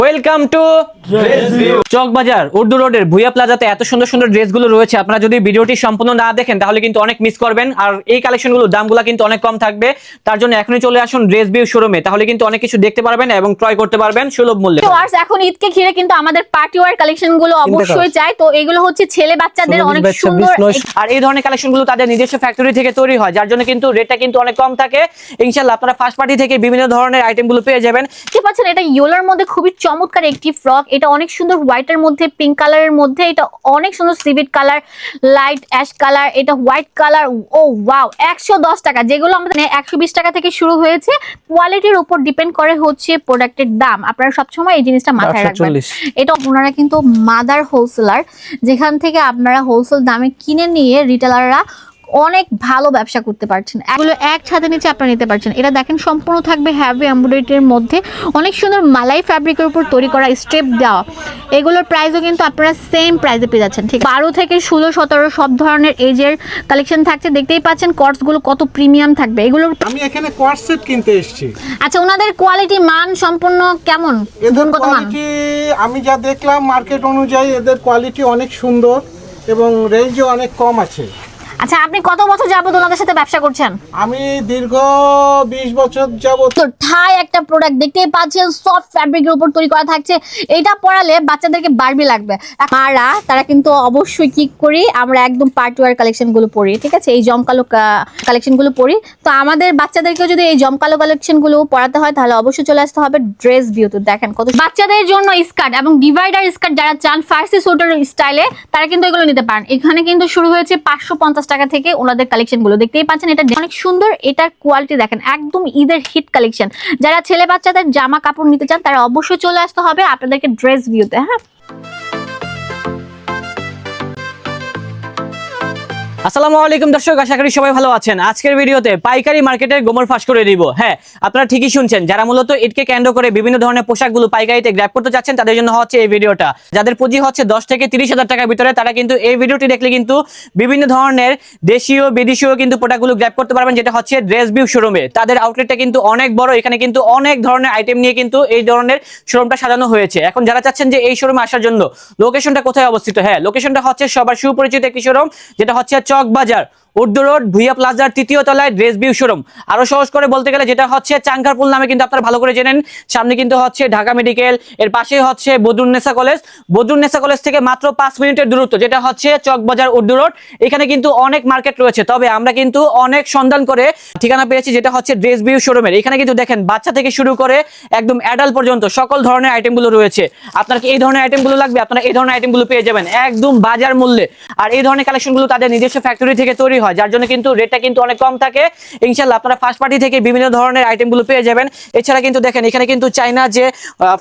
Welcome to Chawkbazar Urdu রোডের ভুইয়া প্লাজাতে এত সুন্দর সুন্দর ড্রেসগুলো রয়েছে। আপনারা যদি ভিডিওটি সম্পূর্ণ না দেখেন তাহলে কিন্তু অনেক মিস করবেন। আর এই কালেকশনগুলোর দামগুলো কিন্তু অনেক কম থাকবে, তার জন্য এখনই চলে আসুন ড্রেস ভিউ শোরুমে, তাহলে কিন্তু অনেক কিছু দেখতে পারবেন এবং ক্রয় করতে পারবেন সুলভ মূল্যে। এখন ঈদকে ঘিরে কিন্তু আমাদের পার্টি ওয়্যার কালেকশনগুলো অবশ্যই চাই। তো এগুলো হচ্ছে ছেলে বাচ্চাদের অনেক সুন্দর, আর এই ধরনের কালেকশনগুলো তাদের নিজস্ব ফ্যাক্টরি থেকে তৈরি হয়, যার জন্য কিন্তু রেটটা কিন্তু অনেক কম থাকে। ইনশাআল্লাহ আপনারা ফার্স্ট পার্টি থেকে বিভিন্ন ধরনের আইটেমগুলো পেয়ে যাবেন। দেখতে পাচ্ছেন এটা ইয়েলোর মধ্যে খুবই চমৎকার একটি ফ্রক। এটা অনেক সুন্দর হোয়াইটের মধ্যে, পিঙ্ক কালারের মধ্যে, এটা অনেক সুন্দর সিভিট কালার, লাইট অ্যাশ কালার, এটা হোয়াইট কালার। ও ওয়াও, 110 টাকা, যেগুলো আমাদের 120 টাকা থেকে শুরু হয়েছে। কোয়ালিটির উপর ডিপেন্ড করে হচ্ছে প্রোডাক্টের দাম। আপনারা সবসময় এই জিনিসটা মাথায় রাখবেন। এটা আপনারা কিন্তু মাদার হোলসেলার, যেখান থেকে আপনারা হোলসেল দামে কিনে নিয়ে রিটেলাররা অনেক ভালো ব্যবসা করতে পারছেন। এগুলো এক ছাদের নিচে আপনারা নিতে পারছেন। এটা দেখেন সম্পূর্ণ থাকবে হ্যাভি এমব্রয়ডারির মধ্যে, অনেক সুন্দর মালাই ফ্যাব্রিকের উপর তৈরি করা স্টেপ দেওয়া। এগুলোর প্রাইসও কিন্তু আপনারা সেম প্রাইসে পেয়ে যাচ্ছেন। ঠিক 12 থেকে 16, 17 সব ধরনের এজের কালেকশন থাকছে। দেখতেই পাচ্ছেন কটসগুলো কত প্রিমিয়াম থাকবে। এগুলো আমি এখানে কোয়ার্ট সেট কিনতে এসেছি। আচ্ছা, ওনাদের কোয়ালিটি মান সম্পূর্ণ কেমন? এদের কোয়ালিটি আমি যা দেখলাম মার্কেট অনুযায়ী এদের কোয়ালিটি অনেক সুন্দর এবং রেঞ্জও অনেক কম আছে। আচ্ছা, আপনি কত বছর যাবত ওনাদের সাথে ব্যবসা করছেন? আমি দীর্ঘ 20 বছর যাবত। তো থাই একটা প্রোডাক্ট দেখতেই পাচ্ছেন, সফট ফ্যাব্রিকের উপর তৈরি করা থাকছে। এটা পরালে বাচ্চাদেরকে বারবি লাগবে। মারা তারা কিন্তু অবশ্যই কি করি, আমরা একদম পার্টি ওয়্যার কালেকশনগুলো পরি, ঠিক আছে, এই জমকালো কালেকশনগুলো পরি। তো আমাদের বাচ্চাদেরকেও যদি এই জমকালো কালেকশনগুলো পরাতে হয় তাহলে অবশ্যই চলে আসতে হবে ড্রেস ভিউতে। দেখেন কত বাচ্চাদের জন্য স্কার্ট এবং ডিভাইডার স্কার্ট যারা চান ফার্সি সোয়েটার স্টাইলে, তারা কিন্তু এগুলো নিতে পারেন। এখানে কিন্তু শুরু হয়েছে 550 টাকা থেকে ওনাদের কালেকশনগুলো। দেখতেই পাচ্ছেন এটা অনেক সুন্দর। এটার কোয়ালিটি দেখেন, একদম ঈদের হিট কালেকশন। যারা ছেলে বাচ্চাদের জামা কাপড় নিতে চান তারা অবশ্যই চলে আসতে হবে আপনাদেরকে ড্রেস ভিউতে। হ্যাঁ, আসসালামু আলাইকুম দর্শক, আশা করি সবাই ভালো আছেন। আজকের ভিডিওতে পাইকারি মার্কেটের গোমর ফাঁস করে দিব। হ্যাঁ, আপনারা ঠিকই শুনছেন, যারা মূলত ঈদকে কেন্দ্র করে বিভিন্ন ধরনের পোশাকগুলো পাইকারিতে গ্র্যাব করতে যাচ্ছেন তাদের জন্য হচ্ছে এই ভিডিওটা। যাদের পুঁজি হচ্ছে 10 থেকে 30 হাজার টাকার ভিতরে, তারা কিন্তু এই ভিডিওটি দেখলে কিন্তু বিভিন্ন ধরনের দেশীয় বিদেশীয় কিন্তু প্রোডাক্টগুলো গ্র্যাব করতে পারবেন, যেটা হচ্ছে ড্রেস ভিউ শোরুমে। তাদের আউটলেটটা কিন্তু অনেক বড়, এখানে কিন্তু অনেক ধরনের আইটেম নিয়ে কিন্তু এই ধরনের শোরুমটা সাজানো হয়েছে। এখন যারা চাচ্ছেন যে এই শোরুমে আসার জন্য লোকেশনটা কোথায় অবস্থিত, হ্যাঁ, লোকেশনটা হচ্ছে সবার সুপরিচিত একটি শোরুম, যেটা হচ্ছে চকবাজার উর্দু রোড ভুইয়া প্লাজার 3য় তলায় ড্রেস ভিউ শোরুম। আরো সহজ করে বলতে গেলে যেটা হচ্ছে চাঙ্কারপুল নামে কিন্তু আপনারা ভালো করে জেনেন। সামনে কিন্তু হচ্ছে ঢাকা মেডিকেল, এর পাশে হচ্ছে বদরুন্নেসা কলেজ। বদরুন্নেসা কলেজ থেকে মাত্র 5 মিনিটের দূরত্ব, যেটা হচ্ছে চকবাজার উর্দু রোড। এখানে কিন্তু অনেক মার্কেট রয়েছে, তবে আমরা কিন্তু অনেক সন্ধান করে ঠিকানা পেয়েছি, যেটা হচ্ছে ড্রেস ভিউ শোরুমের। এখানে কিন্তু দেখেন বাচ্চা থেকে শুরু করে একদম অ্যাডাল্ট পর্যন্ত সকল ধরনের আইটেমগুলো রয়েছে। আপনার কি এই ধরনের আইটেমগুলো লাগবে, আপনারা এই ধরনের আইটেমগুলো পেয়ে যাবেন একদম বাজার মূল্যে। আর এই ধরনের কালেকশনগুলো তাদের নিজস্ব ফ্যাক্টরি থেকে তৈরি হয়, যার জন্য কিন্তু রেটটা কিন্তু অনেক কম থাকে। ইনশাআল্লাহ আপনারা ফার্স্ট পার্টি থেকে বিভিন্ন ধরনের আইটেমগুলো পেয়ে যাবেন। এছাড়া কিন্তু দেখেন এখানে কিন্তু চাইনা যে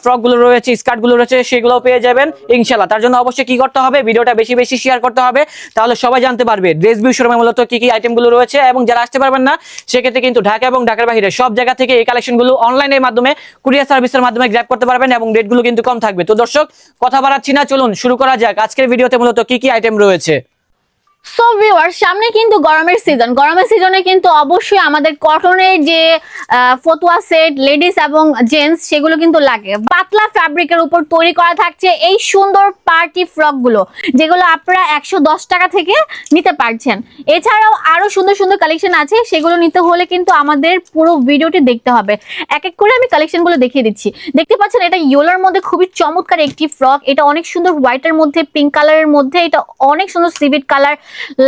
ফ্রকগুলো রয়েছে, স্কার্টগুলো রয়েছে, সেগুলো পেয়ে যাবেন ইনশাআল্লাহ। তার জন্য অবশ্যই কি করতে হবে, ভিডিওটা বেশি বেশি শেয়ার করতে হবে, তাহলে সবাই জানতে পারবে ড্রেস ভিউ শোরুমে মূলত কি কি আইটেমগুলো রয়েছে। এবং যারা আসতে পারবেন না সেক্ষেত্রে কিন্তু ঢাকা এবং ঢাকার বাইরে সব জায়গা থেকে এই কালেকশনগুলো অনলাইনের মাধ্যমে কুরিয়ার সার্ভিসের মাধ্যমে গ্র্যাব করতে পারবেন এবং রেটগুলো কিন্তু কম থাকবে। তো দর্শক, কথা বাড়াচ্ছি না, চলুন শুরু করা যাক আজকের ভিডিওতে মূলত কি কি আইটেম রয়েছে। সো ভিউয়ার, সামনে কিন্তু গরমের সিজন। গরমের সিজনে কিন্তু অবশ্যই আমাদের কটনের যে ফতুয়া সেট লেডিস এবং জেন্টস সেগুলো কিন্তু লাগে। পাতলা ফ্যাব্রিকের উপর তৈরি করা থাকছে এই সুন্দর পার্টি ফ্রকগুলো, যেগুলো আপনারা 110 টাকা থেকে নিতে পারছেন। এছাড়াও আরো সুন্দর সুন্দর কালেকশন আছে, সেগুলো নিতে হলে কিন্তু আমাদের পুরো ভিডিওটি দেখতে হবে। এক এক করে আমি কালেকশনগুলো দেখিয়ে দিচ্ছি। দেখতে পাচ্ছেন এটা ইয়েলোর মধ্যে খুবই চমৎকার একটি ফ্রক। এটা অনেক সুন্দর হোয়াইটের মধ্যে, পিঙ্ক কালারের মধ্যে, এটা অনেক সুন্দর সিভিট কালার,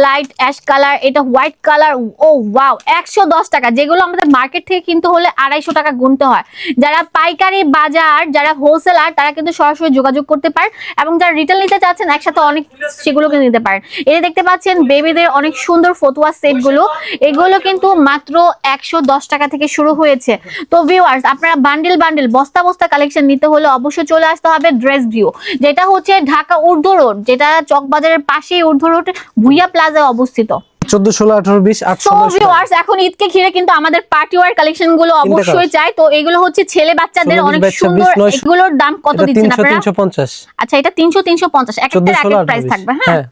লাইট অ্যাশ কালার, এটা হোয়াইট কালার। ও ওয়াও, 110 টাকা, যেগুলো আমাদের মার্কেট থেকে কিনতে হলে 250 টাকা গুনতে হয়। যারা পাইকারি বাজার, যারা হোলসেলার, তারা কিন্তু সরাসরি যোগাযোগ করতে পারেন এবং যারা রিটেল নিতে চাচ্ছেন একসাথে অনেক সেগুলোকে নিতে পারেন। এই দেখতে পাচ্ছেন বেবিদের অনেক সুন্দর ফতুয়া সেটগুলো, এগুলো কিন্তু মাত্র 110 টাকা থেকে শুরু হয়েছে। তো ভিউয়ার্স, আপনারা বান্ডিল বান্ডিল বস্তা বস্তা কালেকশন নিতে হলে অবশ্যই চলে আসতে হবে ড্রেস ভিউ, যেটা হচ্ছে ঢাকা উর্দু রোড, যেটা চকবাজারের পাশেই উর্দু রোড ভুইয়া প্লাজায় অবস্থিত। 14, 16, 18, 20, 8, এখন ঈদকে ঘিরে কিন্তু আমাদের পার্টি ওয়্যার কালেকশনগুলো অবশ্যই চাই। তো এগুলো হচ্ছে ছেলে বাচ্চাদের অনেক সুন্দর। এগুলোর দাম কত দিচ্ছেন আপনারা? 350। আচ্ছা, এটা 300, 350 একটা প্রাইস থাকবে। হ্যাঁ,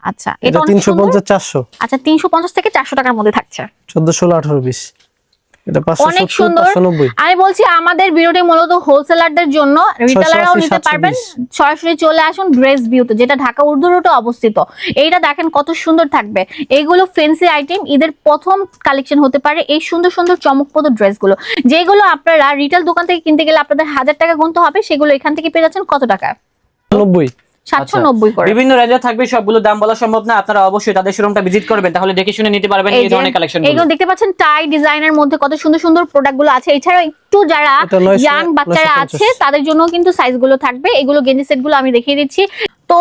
আচ্ছা, এটা 350, 400। আচ্ছা, 350 থেকে 400 টাকার মধ্যে থাকছে। 14, 16, 18, 20। এটা অনেক 570 সুন্দর। 590 আমি বলছি আমাদের ভিডিওটি মূলত হোলসেলারদের জন্য, রিটেলাররাও নিতে 720 পারবেন। সরাসরি চলে আসুন ড্রেস ভিউতে, যেটা ঢাকা উর্দু রোডে অবস্থিত। এইটা দেখেন কত সুন্দর থাকবে। এইগুলো ফ্যান্সি আইটেম, ঈদের প্রথম কালেকশন হতে পারে এই সুন্দর সুন্দর চমকপ্রদ ড্রেসগুলো, যেগুলো আপনারা রিটেল দোকান থেকে কিনতে গেলে আপনাদের 1000 টাকা গুনতে হবে, সেগুলো এখান থেকে পেয়ে যাচ্ছেন কত টাকা? 90 790 করে। বিভিন্ন রেঞ্জে থাকবে, সবগুলো দাম বলা সম্ভব না, আপনারা অবশ্যই তাদের শোরুমটা ভিজিট করবেন, তাহলে দেখে শুনে নিতে পারবেন এই ধরনের কালেকশন। এইগুলো দেখতে পাচ্ছেন টাই ডিজাইনের মধ্যে কত সুন্দর সুন্দর প্রোডাক্ট গুলো আছে। এছাড়াও একটু যারা এটা 900 ইয়াং বাচ্চারা 950 আছে তাদের জন্য কিন্তু সাইজ গুলো থাকবে। এগুলো গেঞ্জি সেট গুলো আমি দেখিয়ে দিচ্ছি। তো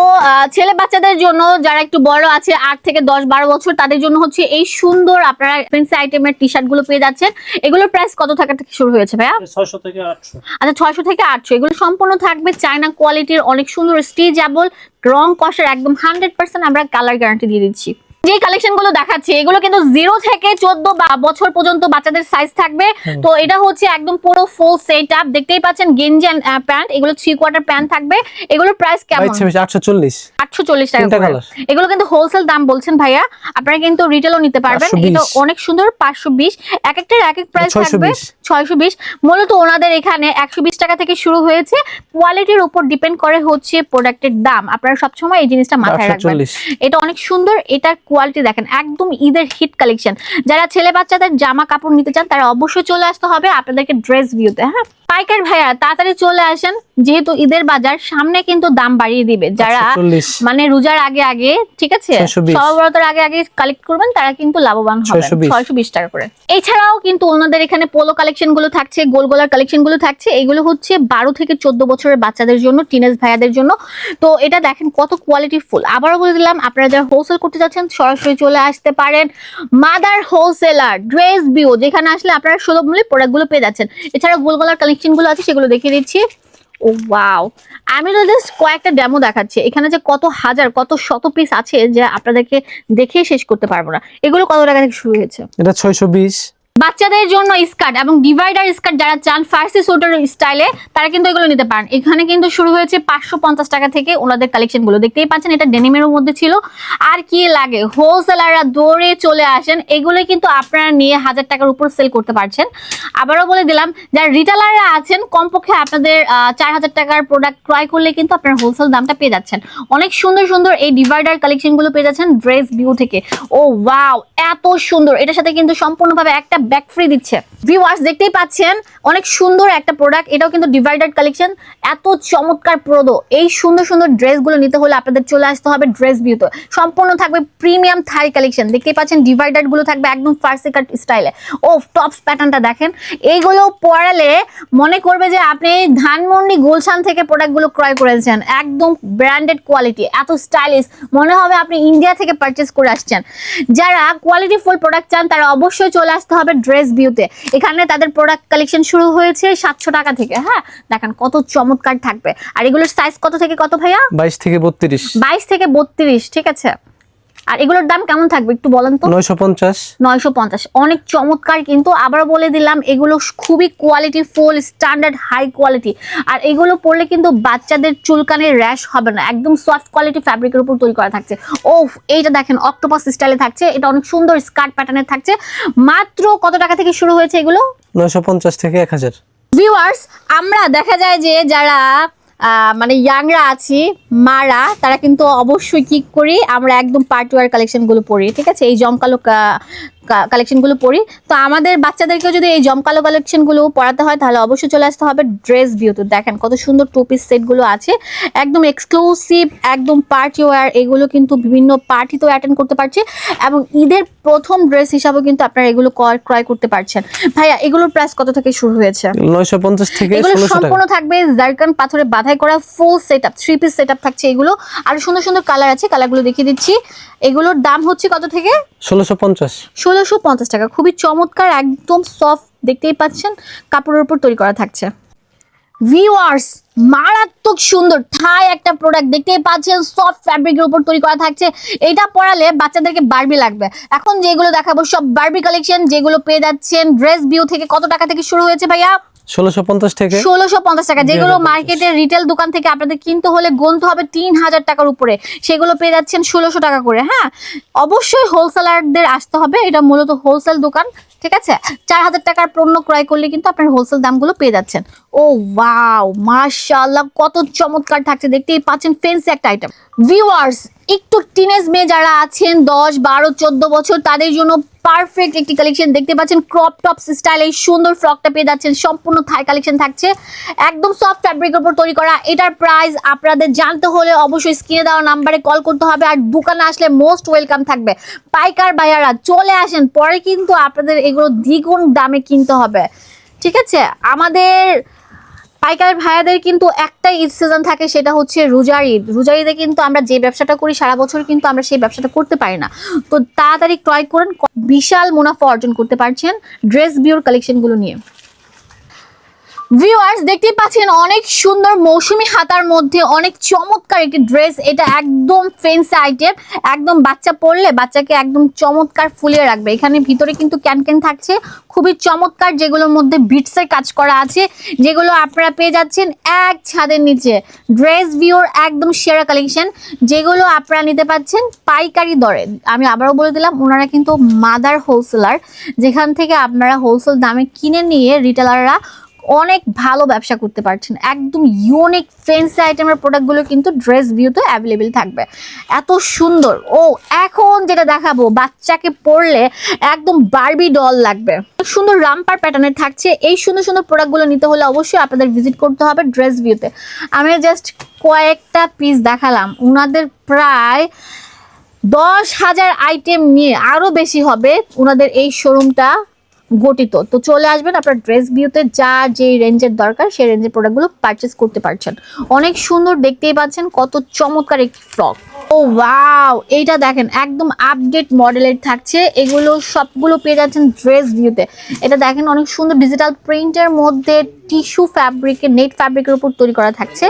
ছেলে বাচ্চাদের জন্য যারা একটু বড় আছে 8 থেকে 10-12 বছর, তাদের জন্য হচ্ছে এই সুন্দর আপনারা ফ্যান্সি আইটেমের টি শার্ট গুলো পেয়ে যাচ্ছেন। এগুলোর প্রাইস কত টাকা থেকে শুরু হয়েছে ভাইয়া? 600 থেকে 800। আচ্ছা 600 থেকে 800। এগুলো সম্পূর্ণ থাকবে চায়না কোয়ালিটির, অনেক সুন্দর স্টিচেবল, রং কষের একদম 100% আমরা কালার গ্যারান্টি দিয়ে দিচ্ছি। যে কালেকশন গুলো দেখাচ্ছি এগুলো কিন্তু 0 থেকে 14 বছর পর্যন্ত বাচ্চাদের সাইজ থাকবে। তো এটা হচ্ছে একদম পুরো ফুল সেট আপ, দেখতেই পাচ্ছেন গেঞ্জি এন্ড প্যান্ট, এগুলো 3 কোয়ার্টার প্যান্ট থাকবে। এগুলোর প্রাইস কেমন? 840 840 টাকা তিনটা করে। কালার। এগুলো কিন্তু হোলসেল দাম বলছেন ভাইয়া, আপনারা কিন্তু রিটেলও নিতে পারবেন। 520 এটা অনেক সুন্দর, 520। এক একটার এক এক প্রাইস থাকবে। 620 620 মূলত ওনাদের এখানে 120 টাকা থেকে শুরু হয়েছে। কোয়ালিটির উপর ডিপেন্ড করে হচ্ছে প্রোডাক্টের দাম, আপনারা সবসময় এই জিনিসটা মাথায় রাখবেন। 840 এটা অনেক সুন্দর, এটার কোয়ালিটি দেখেন একদম ঈদের হিট কালেকশন। যারা ছেলে বাচ্চাদের জামা কাপড় নিতে চান তারা অবশ্যই চলে আসতে হবে আপনাদেরকে ড্রেস ভিউতে। হ্যাঁ পাইকার ভাইয়া তাড়াতাড়ি চলে আসেন, যেহেতু ঈদের বাজার সামনে কিন্তু দাম বাড়িয়ে দিবে। যারা 840 মানে রোজার আগে আগে, ঠিক আছে, 620 সবরতের আগে আগে কালেক্ট করবেন, তারা কিন্তু লাভবান হবেন। 620 টাকা করে। এছাড়াও কিন্তু ওনাদের এখানে পোলো কালেকশন গুলো থাকছে, গোল গলার কালেকশন গুলো থাকছে। এগুলো হচ্ছে 12 থেকে 14 বছরের বাচ্চাদের জন্য, টিনেজ ভাইয়াদের জন্য। তো এটা দেখেন কত কোয়ালিটি ফুল। আবারও বলে দিলাম, আপনারা যারা হোলসেল করতে যাচ্ছেন সরাসরি চলে আসতে পারেন মাদার হোলসেলার ড্রেস ভিউ, যেখানে আসলে আপনারা সুলভ মূল্যে প্রোডাক্ট গুলো পেয়ে যাচ্ছেন। এছাড়া গোল গলার কালেকশন গুলো আছে, সেগুলো দেখিয়ে দিচ্ছি। ও ওয়াও, আমি তো জাস্ট কয়েকটা ডেমো দেখাচ্ছি, এখানে যে কত হাজার কত শত পিস আছে যে আপনাদেরকে দেখে শেষ করতে পারবো না। এগুলো কত টাকা থেকে শুরু হয়েছে? এটা 620। বাচ্চাদের জন্য স্কার্ট এবং ডিভাইডার স্কার্ট যারা চান ফার্সি সোটার স্টাইলে, তারা কিন্তু এগুলো নিতে পারেন। এখানে কিন্তু শুরু হয়েছে 550 টাকা থেকে ওনাদের কালেকশন গুলো, দেখতেই পাচ্ছেন এটা ডেনিমের মধ্যে ছিল। আর কি লাগে, হোলসেলাররা দৌড়ে চলে আসেন, এগুলো কিন্তু আপনারা নিয়ে 1000 টাকার উপর সেল করতে পারছেন। আবারও বলে দিলাম, যারা রিটেলাররা আছেন কমপক্ষে আপনাদের 4000 টাকার প্রোডাক্ট ক্রয় করলে কিন্তু আপনারা হোলসেল দামটা পেয়ে যাচ্ছেন। অনেক সুন্দর সুন্দর এই ডিভাইডার কালেকশন গুলো পেয়ে যাচ্ছেন ড্রেস ভিউ থেকে। ও ওয়াও, এত সুন্দর। এটার সাথে কিন্তু সম্পূর্ণভাবে একটা ব্যাক ফ্রি দিচ্ছে। ভিউয়ার্স দেখতেই পাচ্ছেন অনেক সুন্দর একটা প্রোডাক্ট, এটাও কিন্তু ডিভাইডার কালেকশন। এত চমৎকার প্রোডো, এই সুন্দর সুন্দর ড্রেসগুলো নিতে হলে আপনাদের চলে আসতে হবে ড্রেস ভিউতে। সম্পূর্ণ থাকবে প্রিমিয়াম থাই কালেকশন, দেখতেই পাচ্ছেন ডিভাইডার গুলো থাকবে একদম ফার্সি কাট স্টাইলে। ও টপস প্যাটার্নটা দেখেন, এইগুলো পরালে মনে করবে যে আপনি ধানমন্ডি গুলশান থেকে প্রোডাক্টগুলো ক্রয় করেছেন, একদম ব্র্যান্ডেড কোয়ালিটি, এত স্টাইলিশ, মনে হবে আপনি ইন্ডিয়া থেকে পারচেস করে আসছেন। যারা কোয়ালিটি ফুল প্রোডাক্ট চান তারা অবশ্যই চলে আসতে হবে ড্রেস ভিউতে। এখানে তাদের প্রোডাক্ট কালেকশন শুরু হয়েছে 700 টাকা থেকে। হ্যাঁ দেখেন কত চমৎকার থাকবে। আর এগুলোর সাইজ কত থেকে কত ভাইয়া? 22 থেকে 32। 22 থেকে 32, ঠিক আছে। আর এগুলোর দাম কেমন থাকবে একটু বলেন তো? 950। 950, অনেক চমৎকার। কিন্তু আবার বলে দিলাম, এগুলো খুবই quality full, standard high quality. আর এগুলো পরলে কিন্তু বাচ্চাদের চুলকানির র্যাশ হবে না, একদম সফট কোয়ালিটি ফ্যাব্রিকের উপর তৈরি করা থাকছে। ও এইটা দেখেন অক্টোপাস স্টাইলে থাকছে, এটা অনেক সুন্দর স্কার্ট প্যাটার্নের থাকছে। মাত্র কত টাকা থেকে শুরু হয়েছে এগুলো? 950 থেকে 1000। ভিউয়ার্স, আমরা দেখা যায় যে যারা মানে ইয়াংরা আছি, মারা, তারা কিন্তু অবশ্যই কি করি, আমরা একদম পার্টি ওয়্যার কালেকশন গুলো পরি, ঠিক আছে, এই জমকালো কালেকশন গুলো পরি। তো আমাদের বাচ্চাদেরকেও যদি এই জমকালো কালেকশন গুলো পরাতে হয় তাহলে অবশ্যই চলে আসতে হবে ড্রেস ভিউতে। দেখেন কত সুন্দর টু পিস সেট গুলো আছে, একদম এক্সক্লুসিভ, একদম পার্টি ওয়্যার। এগুলো কিন্তু বিভিন্ন পার্টিতেও অ্যাটেন্ড করতে পারছে এবং ঈদের প্রথম ড্রেস হিসাবেও কিন্তু আপনারা এগুলো ক্রয় করতে পারছেন। ভাইয়া এগুলোর প্রাইস কত থেকে শুরু হয়েছে? 950 থেকে এগুলো 1600 সম্পূর্ণ টাকা। থাকবে জারকান পাথরে বাঁধাই করা ফুল সেটআপ, 3 পিস সেটআপ থাকছে এগুলো। আর সুন্দর সুন্দর কালার আছে, কালারগুলো দেখিয়ে দিচ্ছি। এগুলোর দাম হচ্ছে কত থেকে? 1650। 1650 টাকা। খুবই চমৎকার, একদম সফট, দেখতেই পাচ্ছেন কাপড়ের উপর তৈরি করা থাকছে। ভিউয়ার্স, মারাত্মক সুন্দর থাই একটা প্রোডাক্ট দেখতেই পাচ্ছেন, সফট ফ্যাব্রিকের উপর তৈরি করা থাকছে। এটা পরালে বাচ্চাদেরকে বারবি লাগবে। এখন যেগুলো দেখাবো সব বারবি কালেকশন, যেগুলো পেয়ে যাচ্ছেন ড্রেস ভিউ থেকে। কত টাকা থেকে শুরু হয়েছে ভাইয়া? 1650 থেকে 1650 টাকা। যেগুলো 2050 মার্কেটের রিটেল দোকান থেকে আপনাদের কিনতে হলে গুনতে হবে 3000 টাকার উপরে, সেগুলো পেয়ে যাচ্ছেন 1600 টাকা করে। হ্যাঁ অবশ্যই হোলসেলারদের আসতে হবে, এটা মূলত হোলসেল দোকান, ঠিক আছে, 4000 টাকার পণ্য ক্রয় করলে কিন্তু আপনার হোলসেল দামগুলো পেয়ে যাচ্ছেন। ও ওয়াও, মাশাআল্লাহ, কত চমৎকার থাকছে, দেখতেই পাচ্ছেন ফেন্সি একটা আইটেম। ভিউয়ার্স, একটু টিনেজ মেয়ে যারা আছেন 10, 12, 14 বছর, তাদের জন্য পারফেক্ট একটি কালেকশন দেখতে পাচ্ছেন। ক্রপ টপ স্টাইল এই সুন্দর ফ্রকটা পেয়ে যাচ্ছেন, সম্পূর্ণ থাই কালেকশন থাকছে, একদম সফট ফ্যাব্রিকের উপর তৈরি করা। এটার প্রাইস আপনাদের জানতে হলে অবশ্যই স্ক্রিনে দেওয়া নাম্বারে কল করতে হবে, আর দোকানে আসলে মোস্ট ওয়েলকাম থাকবে। পাইকার ভাইয়ারা চলে আসেন, পরে কিন্তু আপনাদের এগুলো দ্বিগুণ দামে কিনতে হবে, ঠিক আছে। আমাদের পাইকার ভাইয়াদের কিন্তু একটাই ঈদ সিজন থাকে, সেটা হচ্ছে রোজার ঈদ। রোজার ঈদে কিন্তু আমরা যে ব্যবসাটা করি সারা বছর কিন্তু আমরা সেই ব্যবসাটা করতে পারি না, তো তাড়াতাড়ি ক্রয় করেন, বিশাল মুনাফা অর্জন করতে পারছেন ড্রেস বিউর কালেকশনগুলো নিয়ে। ভিউয়ার্স, দেখতেই পাচ্ছেন অনেক সুন্দর মৌসুমী হাতার মধ্যে অনেক চমৎকার একটি ড্রেস। এটা একদম ফেন্সি আইটেম, একদম বাচ্চা পরলে বাচ্চাকে একদম চমৎকার ফুলিয়ে রাখবে। এখানে ভিতরে কিন্তু ক্যানক্যান থাকছে, খুবই চমৎকার, যেগুলোর মধ্যে বিটসের কাজ করা আছে, যেগুলো আপনারা পেয়ে যাচ্ছেন এক ছাদের নিচে। ড্রেস ভিউর একদম সেরা কালেকশন, যেগুলো আপনারা নিতে পাচ্ছেন পাইকারি দরে। আমি আবারও বলে দিলাম, ওনারা কিন্তু মাদার হোলসেলার, যেখান থেকে আপনারা হোলসেল দামে কিনে নিয়ে রিটেলাররা অনেক ভালো ব্যবসা করতে পারছেন। একদম ইউনিক ফেন্সি আইটেমের প্রোডাক্টগুলো কিন্তু ড্রেস ভিউতে অ্যাভেলেবেল থাকবে, এত সুন্দর। ও এখন যেটা দেখাবো, বাচ্চাকে পরলে একদম বারবি ডল লাগবে, সুন্দর রামপার প্যাটার্নের থাকছে। এই সুন্দর সুন্দর প্রোডাক্টগুলো নিতে হলে অবশ্যই আপনাদের ভিজিট করতে হবে ড্রেস ভিউতে। আমি জাস্ট কয়েকটা পিস দেখালাম, ওনাদের প্রায় 10,000 আইটেম নিয়ে আরও বেশি হবে ওনাদের এই শোরুমটা গঠিত। তো চলে আসবেন আপনার ড্রেস ভিউতে, যার যে রেঞ্জের দরকার সেই রেঞ্জের প্রোডাক্টগুলো পারচেস করতে পারছেন। অনেক সুন্দর, দেখতেই পাচ্ছেন কত চমৎকার একটি ফ্রক। ও ওয়াও, এইটা দেখেন একদম আপডেট মডেলের থাকছে, এগুলো সবগুলো পেয়ে যাচ্ছেন ড্রেস ভিউতে। এটা দেখেন অনেক সুন্দর ডিজিটাল প্রিন্টের মধ্যে টিস্যু ফ্যাব্রিকের, নেট ফ্যাব্রিকের উপর তৈরি করা থাকছে।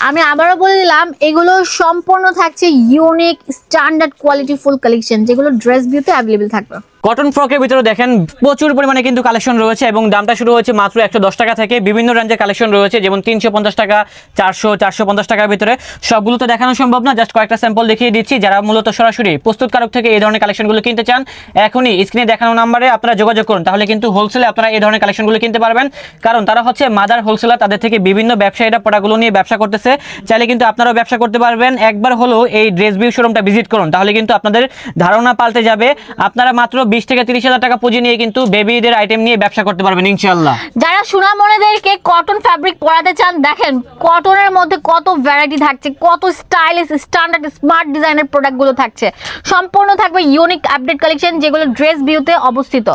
আমি আবারও বলে দিলাম, এগুলো সম্পূর্ণ থাকছে unique standard quality full collection, যেগুলো ড্রেস ভিউতে অ্যাভেলেবেল থাকবে। কটন ফ্রকের ভিতরে দেখেন প্রচুর পরিমাণে কিন্তু কালেকশন রয়েছে, এবং দামটা শুরু হয়েছে মাত্র 110 টাকা থেকে। বিভিন্ন রেঞ্জের কালেকশন রয়েছে, যেমন 350 টাকা, 400, 450 টাকার ভিতরে। সবগুলো তো দেখানো সম্ভব না, জাস্ট কয়েকটা স্যাম্পল দেখিয়ে দিচ্ছি। যারা মূলত সরাসরি প্রস্তুতকারক থেকে এই ধরনের কালেকশনগুলো কিনতে চান, এখনই স্ক্রিনে দেখানো নাম্বারে আপনারা যোগাযোগ করুন, তাহলে কিন্তু হোলসেলে আপনারা এই ধরনের কালেকশনগুলো কিনতে পারবেন। কারণ তারা হচ্ছে মাদার হোলসেলার, তাদের থেকে বিভিন্ন ব্যবসায়ীরা প্রোডাক্টগুলো নিয়ে ব্যবসা করতেছে। চাইলে কিন্তু আপনারাও ব্যবসা করতে পারবেন। একবার হলো এই ড্রেস ভিউ শোরুমটা ভিজিট করুন, তাহলে কিন্তু আপনাদের ধারণা পাল্টে যাবে। আপনারা মাত্র 20 থেকে 30,000 টাকা পুঁজি নিয়ে কিন্তু বেবিদের আইটেম নিয়ে ব্যবসা করতে পারবেন ইনশাআল্লাহ। যারা সোনামণিদেরকে কটন ফ্যাব্রিক পরাতে চান, দেখেন কটনের মধ্যে কত ভ্যারাইটি থাকছে, কত স্টাইলিশ স্ট্যান্ডার্ড স্মার্ট ডিজাইনের প্রোডাক্টগুলো থাকছে। সম্পূর্ণ থাকবে ইউনিক আপডেট কালেকশন, যেগুলো ড্রেস ভিউতে অবস্থিত।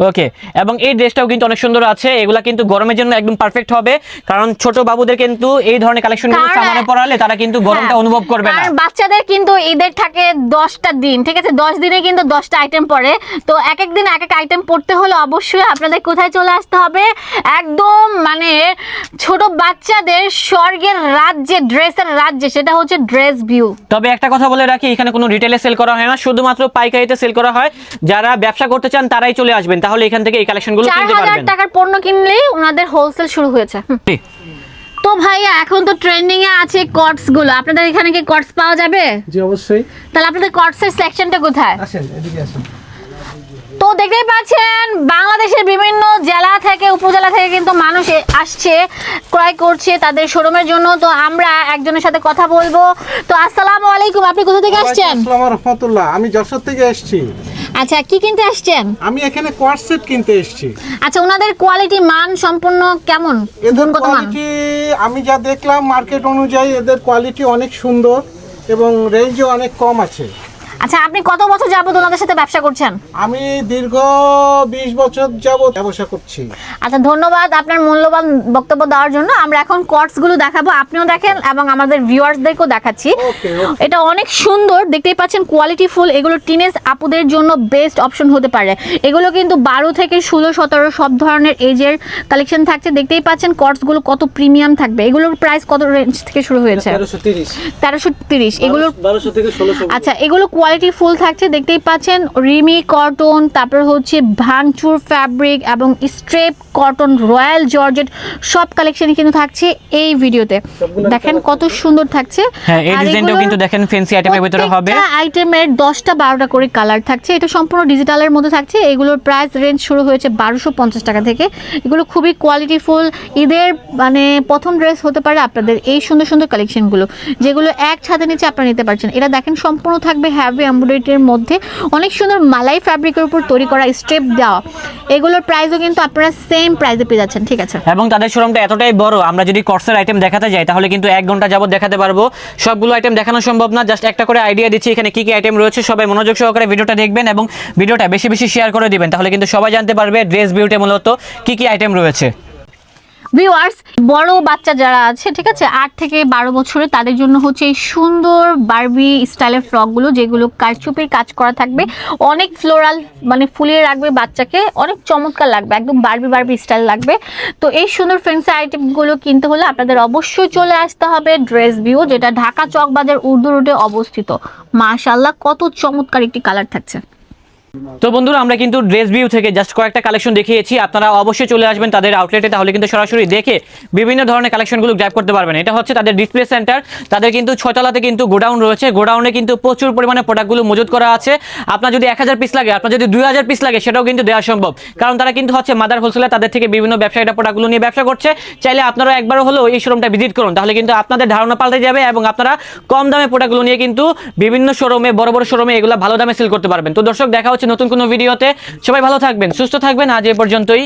ওকে, এবং এই ড্রেসটাও কিন্তু অনেক সুন্দর আছে। এগুলা কিন্তু গরমের জন্য একদম পারফেক্ট হবে, কারণ ছোট বাবুদের কিন্তু এই ধরনের কালেকশনগুলো সামনে পরালে তারা কিন্তু গরমটা অনুভব করবে না। আর বাচ্চাদের কিন্তু ঈদের থাকে 10টা দিন, ঠিক আছে, 10 দিনে কিন্তু 10টা আইটেম পড়ে। তো এক এক দিন এক এক আইটেম পড়তে হলে অবশ্যই আপনাদের কোথায় চলে আসতে হবে, একদম মানে ছোট বাচ্চাদের স্বর্গের রাজ্যে, ড্রেসের রাজ্যে, সেটা হচ্ছে ড্রেস ভিউ। তবে একটা কথা বলে রাখি, এখানে কোনো রিটেলে সেল করা হয় না, শুধুমাত্র পাইকারিতে সেল করা হয়। যারা ব্যবসা করতে চান তারাই চলে আসবেন, তাহলে এখান থেকে এই কালেকশনগুলো কিনতে পারবেন। 4000 টাকার পণ্য কিনলেই ওনাদের হোলসেল শুরু হয়েছে। তো ভাইয়া, এখন তো ট্রেন্ডিং এ আছে কটস গুলো, আপনাদের এখানে কি কটস পাওয়া যাবে? জি অবশ্যই। তাহলে আপনাদের কটসের সেকশনটা কোথায়? আসেন, এদিকে আসেন। তো দেখতেই পাচ্ছেন বাংলাদেশের বিভিন্ন জেলা থেকে, উপজেলা থেকে কিন্তু মানুষ আসছে, ক্রয় করছে তাদের শোরুমের জন্য। তো আমরা একজনের সাথে কথা বলবো। তো আসসালামু আলাইকুম, আপনি কোথা থেকে আসছেন? আসসালামু আলাইকুম রাহমাতুল্লাহ, আমি যশোর থেকে এসেছি। আচ্ছা, কি কিনতে আসছেন? আমি এখানে কোয়ার্ড সেট কিনতে এসেছি। আচ্ছা, ওনাদের কোয়ালিটি মান সম্পূর্ণ কেমন? এদের গুণগত মান? কোয়ালিটি আমি যা দেখলাম মার্কেট অনুযায়ী এদের কোয়ালিটি অনেক সুন্দর এবং রেঞ্জও অনেক কম আছে। আচ্ছা, আপনি কত বছর যাবত ওনাদের সাথে ব্যবসা করছেন? আমি দীর্ঘ 20 বছর যাবত ব্যবসা করছি। আচ্ছা, ধন্যবাদ আপনার মূল্যবান বক্তব্য দেওয়ার জন্য। আমরা এখন কটস গুলো দেখাবো, আপনিও দেখেন এবং আমাদের ভিউয়ার্সদেরকেও দেখাচ্ছি। এটা অনেক সুন্দর, দেখতেই পাচ্ছেন কোয়ালিটি ফুল। এগুলো টিনেজ আপুদের জন্য বেস্ট অপশন হতে পারে। এগুলো কিন্তু 12 থেকে 16, 17 সব ধরনের এজের কালেকশন থাকছে। দেখতেই পাচ্ছেন কটস গুলো কত প্রিমিয়াম থাকবে। এগুলোর প্রাইস কত রেঞ্জ থেকে শুরু হয়েছে? 1330 1330। এগুলোর 1200 থেকে 1600। আচ্ছা, এগুলো কোয়ালিটি কোয়ালিটি ফুল থাকছে, দেখতেই পাচ্ছেন রিমি কটন, তারপর হচ্ছে ভাঙচুর ফ্যাব্রিক এবং স্ট্রেপ কটন, রয়্যাল জর্জেট সব কালেকশন কিন্তু থাকছে এই ভিডিওতে। দেখেন কত সুন্দর থাকছে। হ্যাঁ, এই আর ডিজাইনটাও এগুলোর কিন্তু দেখেন ফ্যান্সি আইটেমের ভিতরে হবে। প্রত্যেকটা আইটেমের 10টা 12টা করে কালার থাকছে। এটা সম্পূর্ণ ডিজিটালের মধ্যে থাকছে। এগুলোর প্রাইস রেঞ্জ শুরু হয়েছে 1250 টাকা থেকে। এগুলো খুবই কোয়ালিটিফুল, ঈদের মানে প্রথম ড্রেস হতে পারে আপনাদের এই সুন্দর সুন্দর কালেকশনগুলো, যেগুলো এক ছাদের নিচে আপনারা নিতে পারছেন। এটা দেখেন সম্পূর্ণ থাকবে হ্যাভি এমব্রয়ডারির মধ্যে, অনেক সুন্দর মালাই ফ্যাব্রিকের উপর তৈরি করা স্টেপ দেওয়া। এগুলোর প্রাইসও কিন্তু আপনারা সেম প্রাইসে পেয়ে যাচ্ছেন, ঠিক আছে। এবং তাদের শোরুমটা এতটাই বড়, আমরা যদি কর্সের আইটেম দেখাতে যাই তাহলে কিন্তু 1 ঘন্টা যাবত দেখাতে পারবো। সবগুলো আইটেম দেখানো সম্ভব না, জাস্ট একটা করে আইডিয়া দিচ্ছি এখানে কি কি আইটেম রয়েছে। সবাই মনোযোগ সহকারে ভিডিওটা দেখবেন এবং ভিডিওটা বেশি বেশি শেয়ার করে দিবেন, তাহলে কিন্তু সবাই জানতে পারবে ড্রেস বিউটি মূলত কি কি আইটেম রয়েছে। ভিউয়ার্স, বড় বাচ্চা যারা আছে, ঠিক আছে, 8 থেকে 12 বছরের, তাদের জন্য হচ্ছে এই সুন্দর বারবি স্টাইলের ফ্রকগুলো, যেগুলো কারচুপির কাজ করা থাকবে, অনেক ফ্লোরাল মানে ফুলিয়ে রাখবে বাচ্চাকে, অনেক চমৎকার লাগবে, একদম বারবি স্টাইল লাগবে। তো এই সুন্দর ফ্যান্সি আইটেমগুলো কিনতে হলে আপনাদের অবশ্যই চলে আসতে হবে ড্রেস ভিউ, যেটা ঢাকা চকবাজার উর্দু রোডে অবস্থিত। মাশাআল্লাহ, কত চমৎকার একটি কালার থাকছে। তো বন্ধুরা, আমরা কিন্তু ড্রেস ভিউ থেকে জাস্ট কয়েকটা কালেকশন দেখিয়েছি, আপনারা অবশ্যই চলে আসবেন তাদের আউটলেটে, তাহলে কিন্তু সরাসরি দেখে বিভিন্ন ধরনের কালেকশনগুলো গ্র্যাব করতে পারবেন। এটা হচ্ছে তাদের ডিসপ্লে সেন্টার, তাদের কিন্তু 6 তলাতে কিন্তু গোডাউন রয়েছে। গোডাউনে কিন্তু প্রচুর পরিমাণে প্রোডাক্টগুলো মজুত করা আছে। আপনার যদি 1000 পিস লাগে, আপনার যদি 2000 পিস লাগে, সেটাও কিন্তু দেওয়া সম্ভব, কারণ তারা কিন্তু হচ্ছে মাদার হোলসেলার, তাদের থেকে বিভিন্ন ব্যবসায়ীরা প্রোডাক্টগুলো নিয়ে ব্যবসা করছে। চাইলে আপনারা একবারও হলেও এই শোরুমটা ভিজিট করুন, তাহলে কিন্তু আপনাদের ধারণা পাল্টে যাবে এবং আপনারা কম দামে প্রোডাক্টগুলো নিয়ে কিন্তু বিভিন্ন শোরুমে, বড় বড় শোরুমে এগুলো ভালো দামে সেল করতে পারবেন। তো দর্শক, দেখা হচ্ছে নতুন কোনো ভিডিওতে। সবাই ভালো থাকবেন, সুস্থ থাকবেন, আজ এ পর্যন্তই।